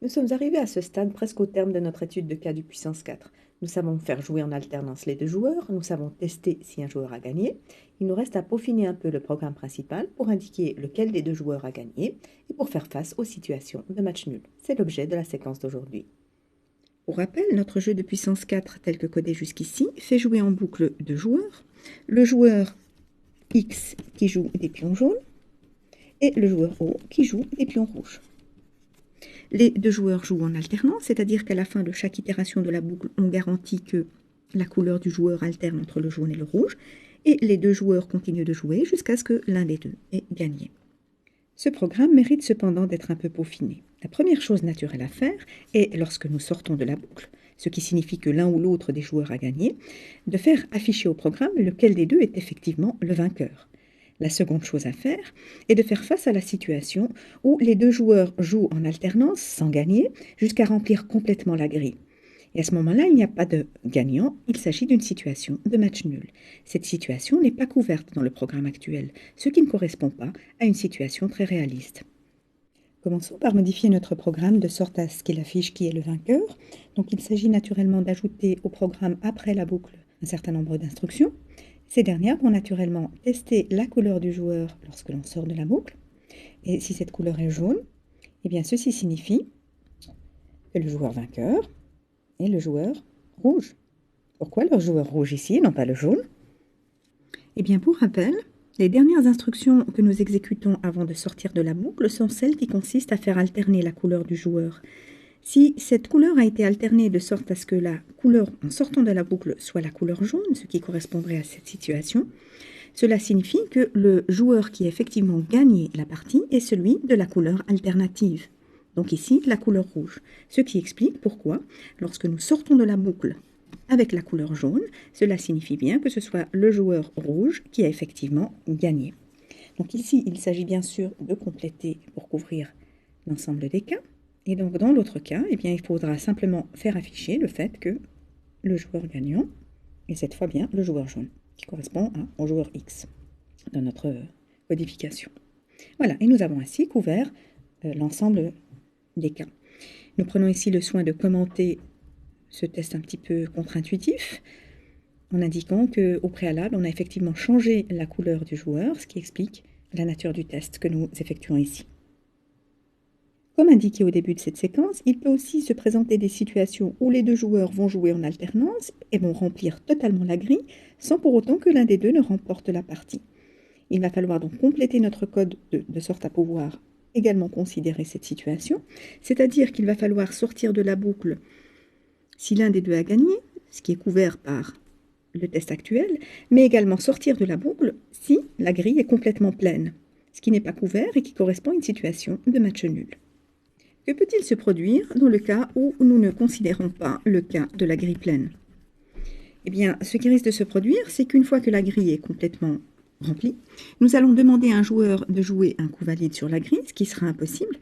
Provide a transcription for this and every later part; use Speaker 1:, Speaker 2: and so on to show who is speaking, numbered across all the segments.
Speaker 1: Nous sommes arrivés à ce stade presque au terme de notre étude de cas du puissance 4. Nous savons faire jouer en alternance les deux joueurs, nous savons tester si un joueur a gagné. Il nous reste à peaufiner un peu le programme principal pour indiquer lequel des deux joueurs a gagné et pour faire face aux situations de match nul. C'est l'objet de la séquence d'aujourd'hui. Pour rappel, notre jeu de puissance 4 tel que codé jusqu'ici fait jouer en boucle deux joueurs. Le joueur X qui joue des pions jaunes et le joueur O qui joue des pions rouges. Les deux joueurs jouent en alternance, c'est-à-dire qu'à la fin de chaque itération de la boucle, on garantit que la couleur du joueur alterne entre le jaune et le rouge, et les deux joueurs continuent de jouer jusqu'à ce que l'un des deux ait gagné. Ce programme mérite cependant d'être un peu peaufiné. La première chose naturelle à faire est, lorsque nous sortons de la boucle, ce qui signifie que l'un ou l'autre des joueurs a gagné, de faire afficher au programme lequel des deux est effectivement le vainqueur. La seconde chose à faire est de faire face à la situation où les deux joueurs jouent en alternance sans gagner jusqu'à remplir complètement la grille. Et à ce moment-là, il n'y a pas de gagnant, il s'agit d'une situation de match nul. Cette situation n'est pas couverte dans le programme actuel, ce qui ne correspond pas à une situation très réaliste. Commençons par modifier notre programme de sorte à ce qu'il affiche qui est le vainqueur. Donc il s'agit naturellement d'ajouter au programme après la boucle un certain nombre d'instructions. Ces dernières vont naturellement tester la couleur du joueur lorsque l'on sort de la boucle. Et si cette couleur est jaune, eh bien ceci signifie que le joueur vainqueur est le joueur rouge. Pourquoi le joueur rouge ici et non pas le jaune? Eh bien pour rappel, les dernières instructions que nous exécutons avant de sortir de la boucle sont celles qui consistent à faire alterner la couleur du joueur. Si cette couleur a été alternée de sorte à ce que la couleur en sortant de la boucle soit la couleur jaune, ce qui correspondrait à cette situation, cela signifie que le joueur qui a effectivement gagné la partie est celui de la couleur alternative. Donc ici, la couleur rouge. Ce qui explique pourquoi, lorsque nous sortons de la boucle avec la couleur jaune, cela signifie bien que ce soit le joueur rouge qui a effectivement gagné. Donc ici, il s'agit bien sûr de compléter pour couvrir l'ensemble des cas. Et donc dans l'autre cas, eh bien, il faudra simplement faire afficher le fait que le joueur gagnant est cette fois bien le joueur jaune, qui correspond au joueur X dans notre codification. Voilà, et nous avons ainsi couvert l'ensemble des cas. Nous prenons ici le soin de commenter ce test un petit peu contre-intuitif en indiquant qu'au préalable, on a effectivement changé la couleur du joueur, ce qui explique la nature du test que nous effectuons ici. Comme indiqué au début de cette séquence, il peut aussi se présenter des situations où les deux joueurs vont jouer en alternance et vont remplir totalement la grille sans pour autant que l'un des deux ne remporte la partie. Il va falloir donc compléter notre code de sorte à pouvoir également considérer cette situation, c'est-à-dire qu'il va falloir sortir de la boucle si l'un des deux a gagné, ce qui est couvert par le test actuel, mais également sortir de la boucle si la grille est complètement pleine, ce qui n'est pas couvert et qui correspond à une situation de match nul. Que peut-il se produire dans le cas où nous ne considérons pas le cas de la grille pleine? Eh bien, ce qui risque de se produire, c'est qu'une fois que la grille est complètement remplie, nous allons demander à un joueur de jouer un coup valide sur la grille, ce qui sera impossible,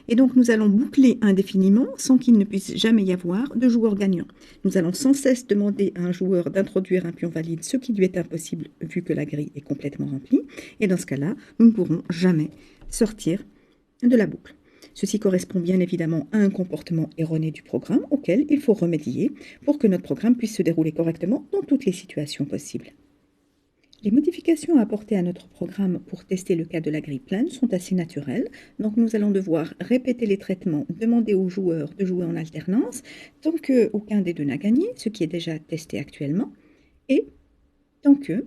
Speaker 1: et donc nous allons boucler indéfiniment sans qu'il ne puisse jamais y avoir de joueur gagnant. Nous allons sans cesse demander à un joueur d'introduire un pion valide, ce qui lui est impossible vu que la grille est complètement remplie, et dans ce cas-là, nous ne pourrons jamais sortir de la boucle. Ceci correspond bien évidemment à un comportement erroné du programme auquel il faut remédier pour que notre programme puisse se dérouler correctement dans toutes les situations possibles. Les modifications à apporter à notre programme pour tester le cas de la grille pleine sont assez naturelles, donc nous allons devoir répéter les traitements, demander aux joueurs de jouer en alternance tant qu'aucun des deux n'a gagné, ce qui est déjà testé actuellement, et tant que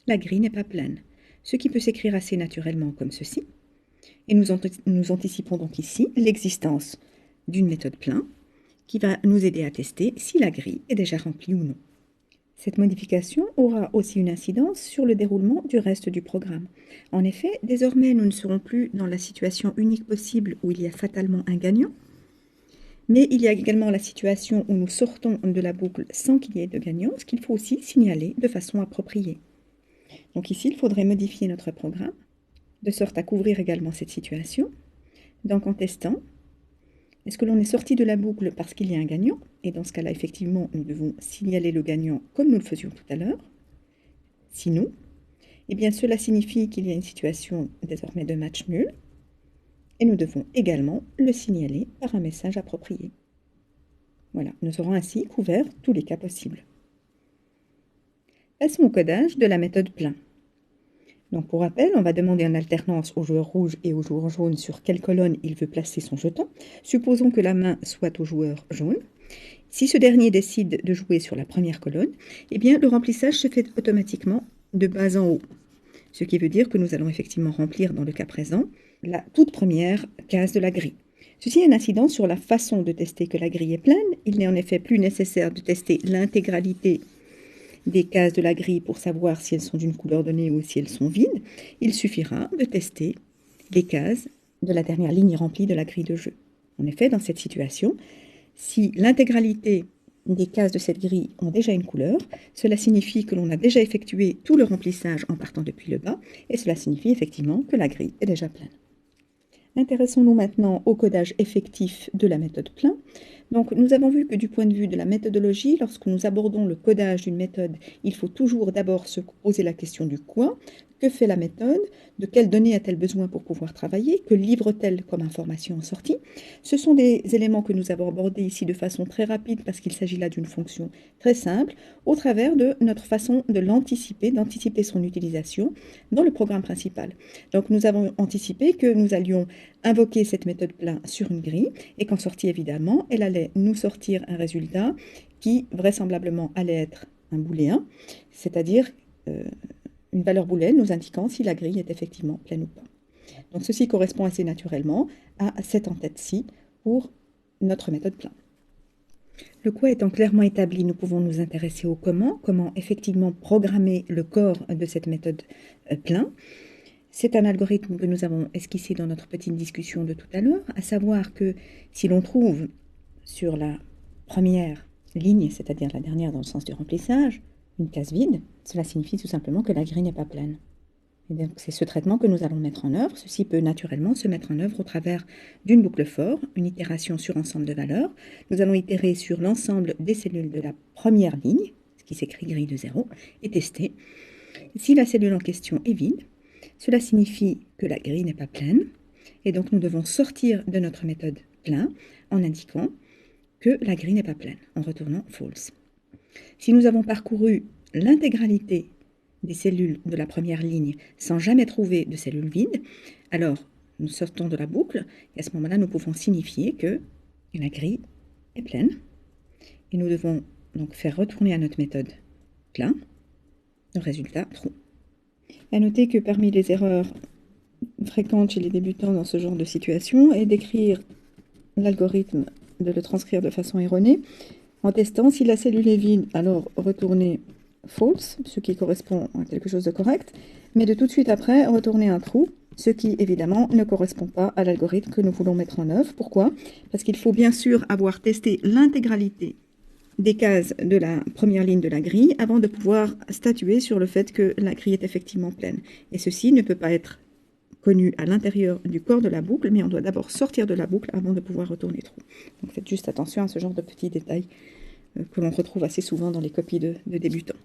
Speaker 1: la grille n'est pas pleine, ce qui peut s'écrire assez naturellement comme ceci. Et nous anticipons donc ici l'existence d'une méthode plein qui va nous aider à tester si la grille est déjà remplie ou non. Cette modification aura aussi une incidence sur le déroulement du reste du programme. En effet, désormais, nous ne serons plus dans la situation unique possible où il y a fatalement un gagnant, mais il y a également la situation où nous sortons de la boucle sans qu'il y ait de gagnant, ce qu'il faut aussi signaler de façon appropriée. Donc ici, il faudrait modifier notre programme de sorte à couvrir également cette situation. Donc en testant, est-ce que l'on est sorti de la boucle parce qu'il y a un gagnant? Et dans ce cas-là, effectivement, nous devons signaler le gagnant comme nous le faisions tout à l'heure. Sinon, eh bien cela signifie qu'il y a une situation désormais de match nul. Et nous devons également le signaler par un message approprié. Voilà, nous aurons ainsi couvert tous les cas possibles. Passons au codage de la méthode plein. Donc pour rappel, on va demander en alternance au joueur rouge et au joueur jaune sur quelle colonne il veut placer son jeton. Supposons que la main soit au joueur jaune. Si ce dernier décide de jouer sur la première colonne, eh bien le remplissage se fait automatiquement de bas en haut. Ce qui veut dire que nous allons effectivement remplir, dans le cas présent, la toute première case de la grille. Ceci a un incident sur la façon de tester que la grille est pleine. Il n'est en effet plus nécessaire de tester l'intégralité des cases de la grille pour savoir si elles sont d'une couleur donnée ou si elles sont vides. Il suffira de tester les cases de la dernière ligne remplie de la grille de jeu. En effet, dans cette situation, si l'intégralité des cases de cette grille ont déjà une couleur, cela signifie que l'on a déjà effectué tout le remplissage en partant depuis le bas, et cela signifie effectivement que la grille est déjà pleine. Intéressons-nous maintenant au codage effectif de la méthode plein. Donc, nous avons vu que du point de vue de la méthodologie, lorsque nous abordons le codage d'une méthode, il faut toujours d'abord se poser la question du quoi. Que fait la méthode? De quelles données a-t-elle besoin pour pouvoir travailler? Que livre-t-elle comme information en sortie? Ce sont des éléments que nous avons abordés ici de façon très rapide parce qu'il s'agit là d'une fonction très simple, au travers de notre façon de l'anticiper, d'anticiper son utilisation dans le programme principal. Donc nous avons anticipé que nous allions invoquer cette méthode plein sur une grille et qu'en sortie évidemment, elle allait nous sortir un résultat qui vraisemblablement allait être un booléen, c'est-à-dire une valeur booléenne nous indiquant si la grille est effectivement pleine ou pas. Donc ceci correspond assez naturellement à cette en-tête-ci pour notre méthode plein. Le quoi étant clairement établi, nous pouvons nous intéresser au comment effectivement programmer le corps de cette méthode plein. C'est un algorithme que nous avons esquissé dans notre petite discussion de tout à l'heure, à savoir que si l'on trouve sur la première ligne, c'est-à-dire la dernière dans le sens du remplissage, une case vide, cela signifie tout simplement que la grille n'est pas pleine. Et donc c'est ce traitement que nous allons mettre en œuvre. Ceci peut naturellement se mettre en œuvre au travers d'une boucle for, une itération sur ensemble de valeurs. Nous allons itérer sur l'ensemble des cellules de la première ligne, ce qui s'écrit grille de 0, et tester. Si la cellule en question est vide, cela signifie que la grille n'est pas pleine, et donc nous devons sortir de notre méthode plein en indiquant que la grille n'est pas pleine, en retournant false. Si nous avons parcouru l'intégralité des cellules de la première ligne sans jamais trouver de cellules vides, alors nous sortons de la boucle, et à ce moment-là, nous pouvons signifier que la grille est pleine, et nous devons donc faire retourner à notre méthode plein le résultat true. À noter que parmi les erreurs fréquentes chez les débutants dans ce genre de situation est d'écrire l'algorithme, de le transcrire de façon erronée. En testant, si la cellule est vide, alors retourner false, ce qui correspond à quelque chose de correct, mais de tout de suite après, retourner un true, ce qui évidemment ne correspond pas à l'algorithme que nous voulons mettre en œuvre. Pourquoi? Parce qu'il faut bien sûr avoir testé l'intégralité des cases de la première ligne de la grille avant de pouvoir statuer sur le fait que la grille est effectivement pleine. Et ceci ne peut pas être connu à l'intérieur du corps de la boucle, mais on doit d'abord sortir de la boucle avant de pouvoir retourner true. Donc faites juste attention à ce genre de petits détails que l'on retrouve assez souvent dans les copies de débutants.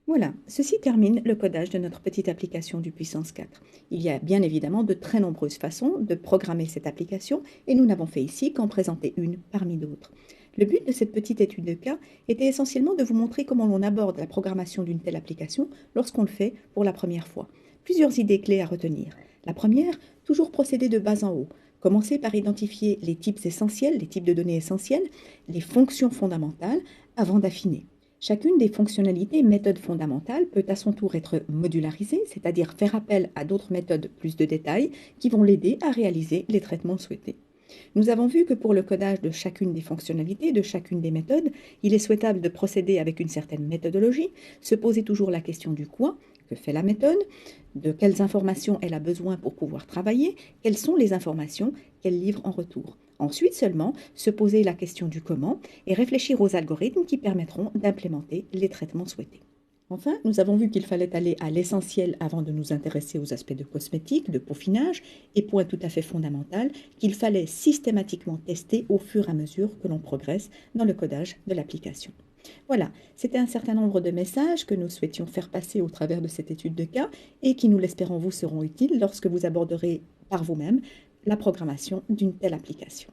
Speaker 1: Voilà, ceci termine le codage de notre petite application du puissance 4. Il y a bien évidemment de très nombreuses façons de programmer cette application et nous n'avons fait ici qu'en présenter une parmi d'autres. Le but de cette petite étude de cas était essentiellement de vous montrer comment l'on aborde la programmation d'une telle application lorsqu'on le fait pour la première fois. Plusieurs idées clés à retenir. La première, toujours procéder de bas en haut. Commencer par identifier les types essentiels, les types de données essentielles, les fonctions fondamentales, avant d'affiner. Chacune des fonctionnalités et méthodes fondamentales peut à son tour être modularisée, c'est-à-dire faire appel à d'autres méthodes plus de détails qui vont l'aider à réaliser les traitements souhaités. Nous avons vu que pour le codage de chacune des fonctionnalités, de chacune des méthodes, il est souhaitable de procéder avec une certaine méthodologie, se poser toujours la question du quoi, que fait la méthode, de quelles informations elle a besoin pour pouvoir travailler, quelles sont les informations qu'elle livre en retour. Ensuite seulement, se poser la question du comment et réfléchir aux algorithmes qui permettront d'implémenter les traitements souhaités. Enfin, nous avons vu qu'il fallait aller à l'essentiel avant de nous intéresser aux aspects de cosmétique, de peaufinage, et point tout à fait fondamental, qu'il fallait systématiquement tester au fur et à mesure que l'on progresse dans le codage de l'application. Voilà, c'était un certain nombre de messages que nous souhaitions faire passer au travers de cette étude de cas et qui, nous l'espérons, vous seront utiles lorsque vous aborderez par vous-même la programmation d'une telle application.